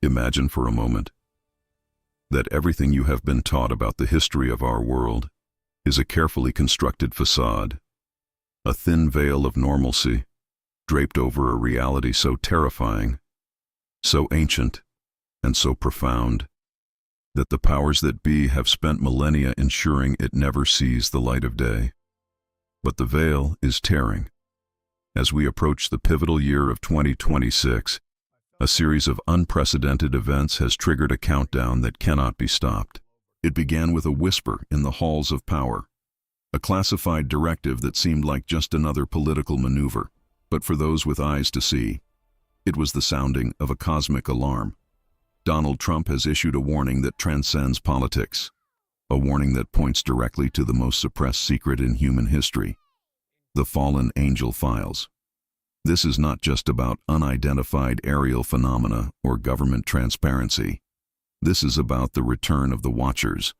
Imagine for a moment that everything you have been taught about the history of our world is a carefully constructed facade, a thin veil of normalcy draped over a reality so terrifying, so ancient, and so profound that the powers that be have spent millennia ensuring it never sees the light of day. But the veil is tearing. As we approach the pivotal year of 2026, a series of unprecedented events has triggered a countdown that cannot be stopped. It began with a whisper in the halls of power, a classified directive that seemed like just another political maneuver. But for those with eyes to see, it was the sounding of a cosmic alarm. Donald Trump has issued a warning that transcends politics, a warning that points directly to the most suppressed secret in human history, the fallen angel files. This is not just about unidentified aerial phenomena or government transparency. This is about the return of the Watchers,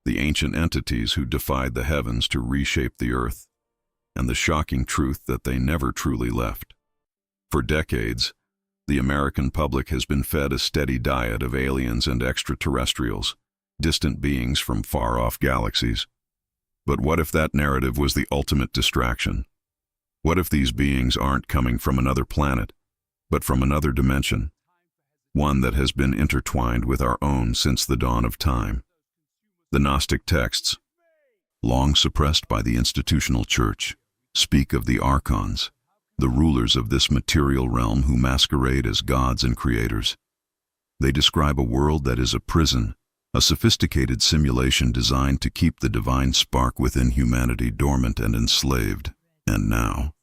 the ancient entities who defied the heavens to reshape the earth, and the shocking truth that they never truly left. For decades, the American public has been fed a steady diet of aliens and extraterrestrials, distant beings from far-off galaxies. But what if that narrative was the ultimate distraction? What if these beings aren't coming from another planet, but from another dimension, one that has been intertwined with our own since the dawn of time? The Gnostic texts, long suppressed by the institutional church, speak of the archons, the rulers of this material realm who masquerade as gods and creators. They describe a world that is a prison, a sophisticated simulation designed to keep the divine spark within humanity dormant and enslaved. And now,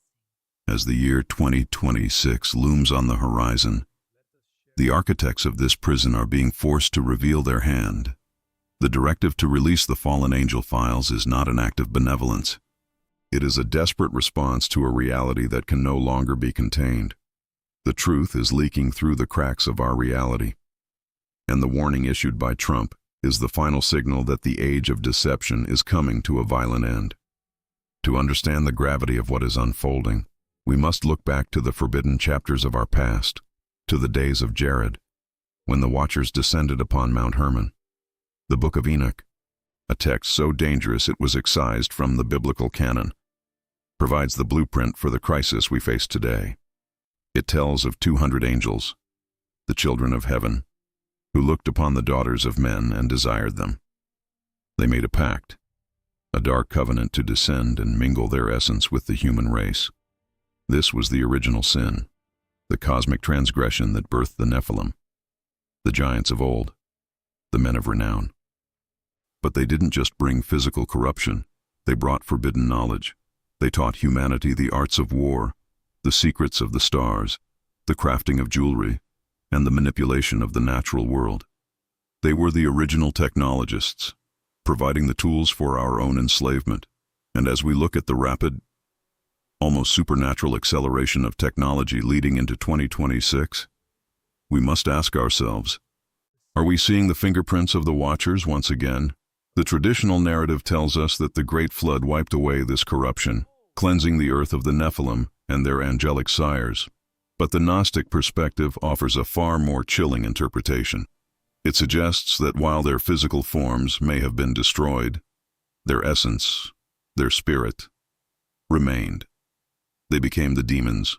as the year 2026 looms on the horizon, the architects of this prison are being forced to reveal their hand. The directive to release the fallen angel files is not an act of benevolence. It is a desperate response to a reality that can no longer be contained. The truth is leaking through the cracks of our reality. And the warning issued by Trump is the final signal that the age of deception is coming to a violent end. To understand the gravity of what is unfolding, we must look back to the forbidden chapters of our past, to the days of Jared, when the Watchers descended upon Mount Hermon. The Book of Enoch, a text so dangerous it was excised from the biblical canon, provides the blueprint for the crisis we face today. It tells of 200 angels, the children of heaven, who looked upon the daughters of men and desired them. They made a pact, a dark covenant to descend and mingle their essence with the human race. This was the original sin, the cosmic transgression that birthed the Nephilim, the giants of old, the men of renown. But they didn't just bring physical corruption, they brought forbidden knowledge. They taught humanity the arts of war, the secrets of the stars, the crafting of jewelry, and the manipulation of the natural world. They were the original technologists, providing the tools for our own enslavement. And as we look at the rapid, almost supernatural acceleration of technology leading into 2026, we must ask ourselves, are we seeing the fingerprints of the Watchers once again? The traditional narrative tells us that the Great Flood wiped away this corruption, cleansing the earth of the Nephilim and their angelic sires. But the Gnostic perspective offers a far more chilling interpretation. It suggests that while their physical forms may have been destroyed, their essence, their spirit, remained. They became the demons,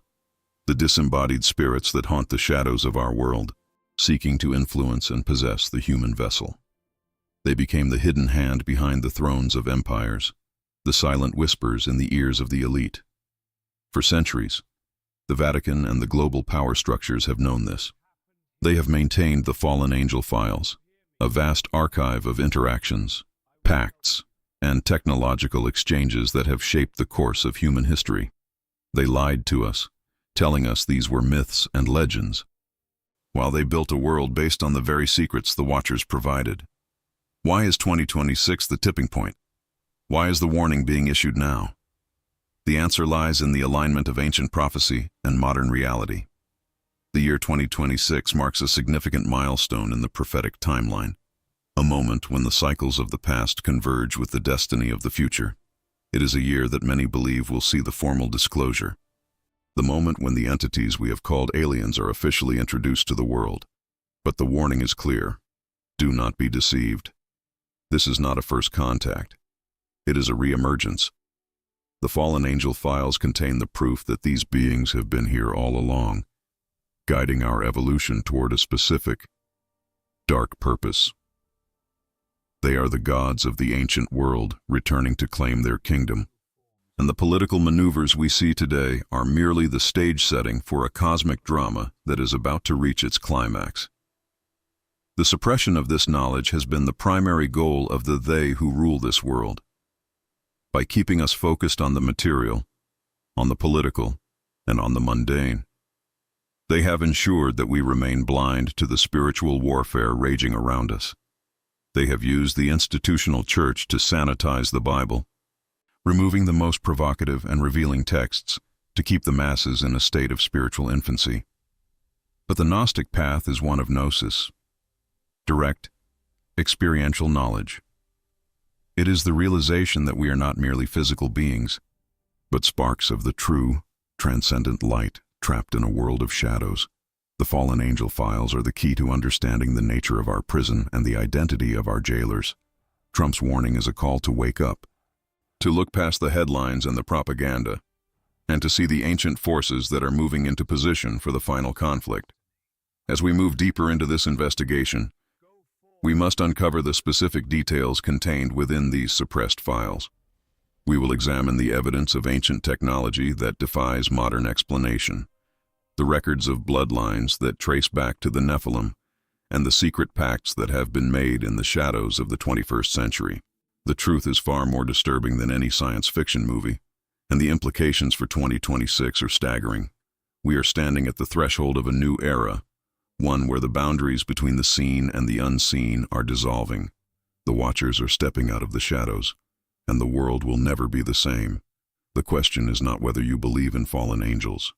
the disembodied spirits that haunt the shadows of our world, seeking to influence and possess the human vessel. They became the hidden hand behind the thrones of empires, the silent whispers in the ears of the elite. For centuries, the Vatican and the global power structures have known this. They have maintained the fallen angel files, a vast archive of interactions, pacts, and technological exchanges that have shaped the course of human history. They lied to us, telling us these were myths and legends, while they built a world based on the very secrets the Watchers provided. Why is 2026 the tipping point? Why is the warning being issued now? The answer lies in the alignment of ancient prophecy and modern reality. The year 2026 marks a significant milestone in the prophetic timeline, a moment when the cycles of the past converge with the destiny of the future. It is a year that many believe will see the formal disclosure, the moment when the entities we have called aliens are officially introduced to the world. But the warning is clear. Do not be deceived. This is not a first contact. It is a re-emergence. The fallen angel files contain the proof that these beings have been here all along, guiding our evolution toward a specific, dark purpose. They are the gods of the ancient world returning to claim their kingdom, and the political maneuvers we see today are merely the stage setting for a cosmic drama that is about to reach its climax. The suppression of this knowledge has been the primary goal of the they who rule this world. By keeping us focused on the material, on the political, and on the mundane, they have ensured that we remain blind to the spiritual warfare raging around us. They have used the institutional church to sanitize the Bible, removing the most provocative and revealing texts to keep the masses in a state of spiritual infancy. But the Gnostic path is one of gnosis, direct, experiential knowledge. It is the realization that we are not merely physical beings, but sparks of the true, transcendent light trapped in a world of shadows. The fallen angel files are the key to understanding the nature of our prison and the identity of our jailers. Trump's warning is a call to wake up, to look past the headlines and the propaganda, and to see the ancient forces that are moving into position for the final conflict. As we move deeper into this investigation, we must uncover the specific details contained within these suppressed files. We will examine the evidence of ancient technology that defies modern explanation, the records of bloodlines that trace back to the Nephilim, and the secret pacts that have been made in the shadows of the 21st century. The truth is far more disturbing than any science fiction movie, and the implications for 2026 are staggering. We are standing at the threshold of a new era, one where the boundaries between the seen and the unseen are dissolving. The Watchers are stepping out of the shadows, and the world will never be the same. The question is not whether you believe in fallen angels.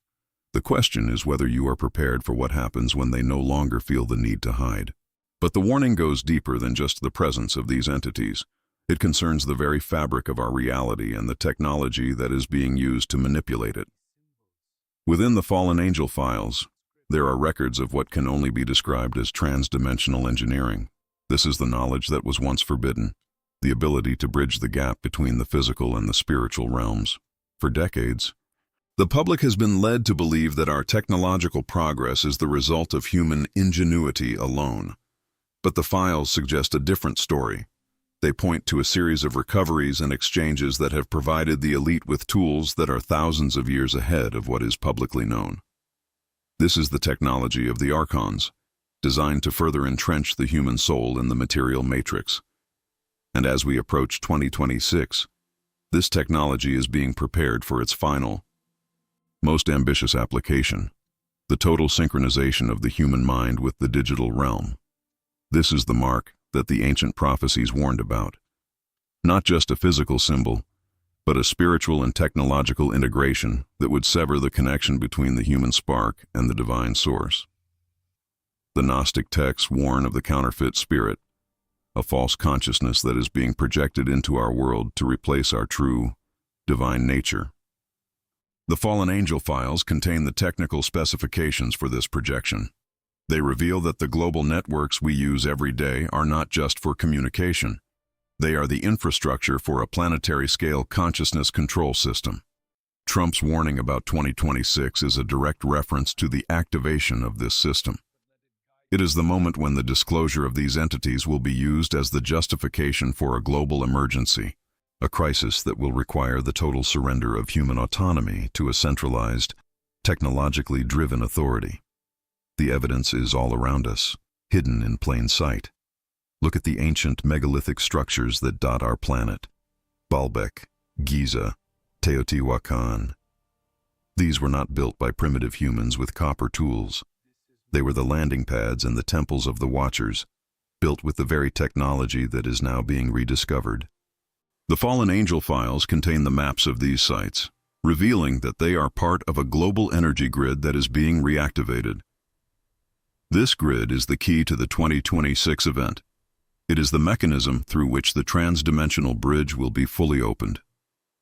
The question is whether you are prepared for what happens when they no longer feel the need to hide. But the warning goes deeper than just the presence of these entities. It concerns the very fabric of our reality and the technology that is being used to manipulate it. Within the fallen angel files, there are records of what can only be described as trans-dimensional engineering. This is the knowledge that was once forbidden, the ability to bridge the gap between the physical and the spiritual realms. For decades, the public has been led to believe that our technological progress is the result of human ingenuity alone. But the files suggest a different story. They point to a series of recoveries and exchanges that have provided the elite with tools that are thousands of years ahead of what is publicly known. This is the technology of the archons, designed to further entrench the human soul in the material matrix. And as we approach 2026, this technology is being prepared for its final, most ambitious application, the total synchronization of the human mind with the digital realm. This is the mark that the ancient prophecies warned about. Not just a physical symbol, but a spiritual and technological integration that would sever the connection between the human spark and the divine source. The Gnostic texts warn of the counterfeit spirit, a false consciousness that is being projected into our world to replace our true, divine nature. The fallen angel files contain the technical specifications for this projection. They reveal that the global networks we use every day are not just for communication. They are the infrastructure for a planetary-scale consciousness control system. Trump's warning about 2026 is a direct reference to the activation of this system. It is the moment when the disclosure of these entities will be used as the justification for a global emergency, a crisis that will require the total surrender of human autonomy to a centralized, technologically driven authority. The evidence is all around us, hidden in plain sight. Look at the ancient megalithic structures that dot our planet: Baalbek, Giza, Teotihuacan. These were not built by primitive humans with copper tools. They were the landing pads and the temples of the Watchers, built with the very technology that is now being rediscovered. The fallen angel files contain the maps of these sites, revealing that they are part of a global energy grid that is being reactivated. This grid is the key to the 2026 event. It is the mechanism through which the trans-dimensional bridge will be fully opened,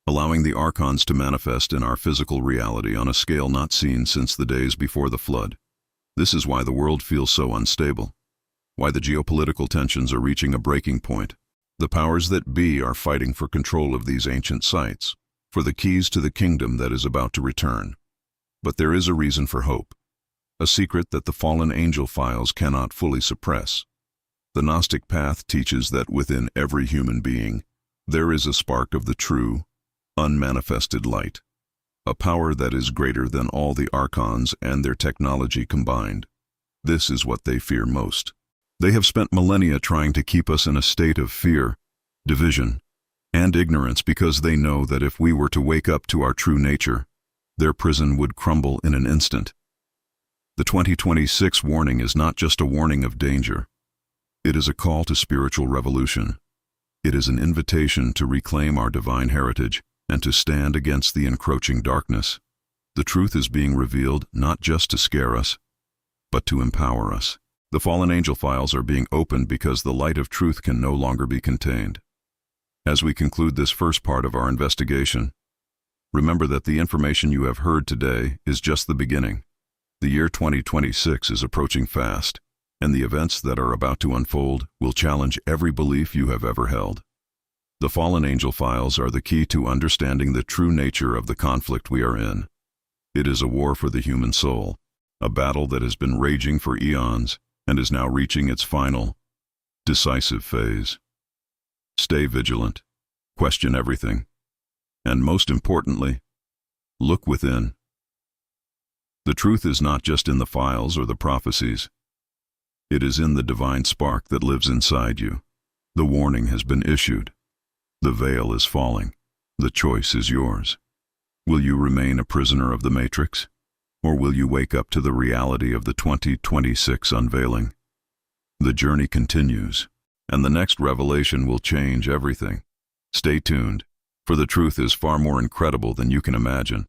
allowing the archons to manifest in our physical reality on a scale not seen since the days before the flood. This is why the world feels so unstable, why the geopolitical tensions are reaching a breaking point. The powers that be are fighting for control of these ancient sites, for the keys to the kingdom that is about to return. But there is a reason for hope, a secret that the fallen angel files cannot fully suppress. The Gnostic path teaches that within every human being, there is a spark of the true, unmanifested light, a power that is greater than all the archons and their technology combined. This is what they fear most. They have spent millennia trying to keep us in a state of fear, division, and ignorance because they know that if we were to wake up to our true nature, their prison would crumble in an instant. The 2026 warning is not just a warning of danger. It is a call to spiritual revolution. It is an invitation to reclaim our divine heritage and to stand against the encroaching darkness. The truth is being revealed not just to scare us, but to empower us. The fallen angel files are being opened because the light of truth can no longer be contained. As we conclude this first part of our investigation, remember that the information you have heard today is just the beginning. The year 2026 is approaching fast, and the events that are about to unfold will challenge every belief you have ever held. The fallen angel files are the key to understanding the true nature of the conflict we are in. It is a war for the human soul, a battle that has been raging for eons and is now reaching its final, decisive phase. Stay vigilant, question everything, and most importantly, look within. The truth is not just in the files or the prophecies. It is in the divine spark that lives inside you. The warning has been issued. The veil is falling. The choice is yours. Will you remain a prisoner of the Matrix? Or will you wake up to the reality of the 2026 unveiling? The journey continues, and the next revelation will change everything. Stay tuned, for the truth is far more incredible than you can imagine.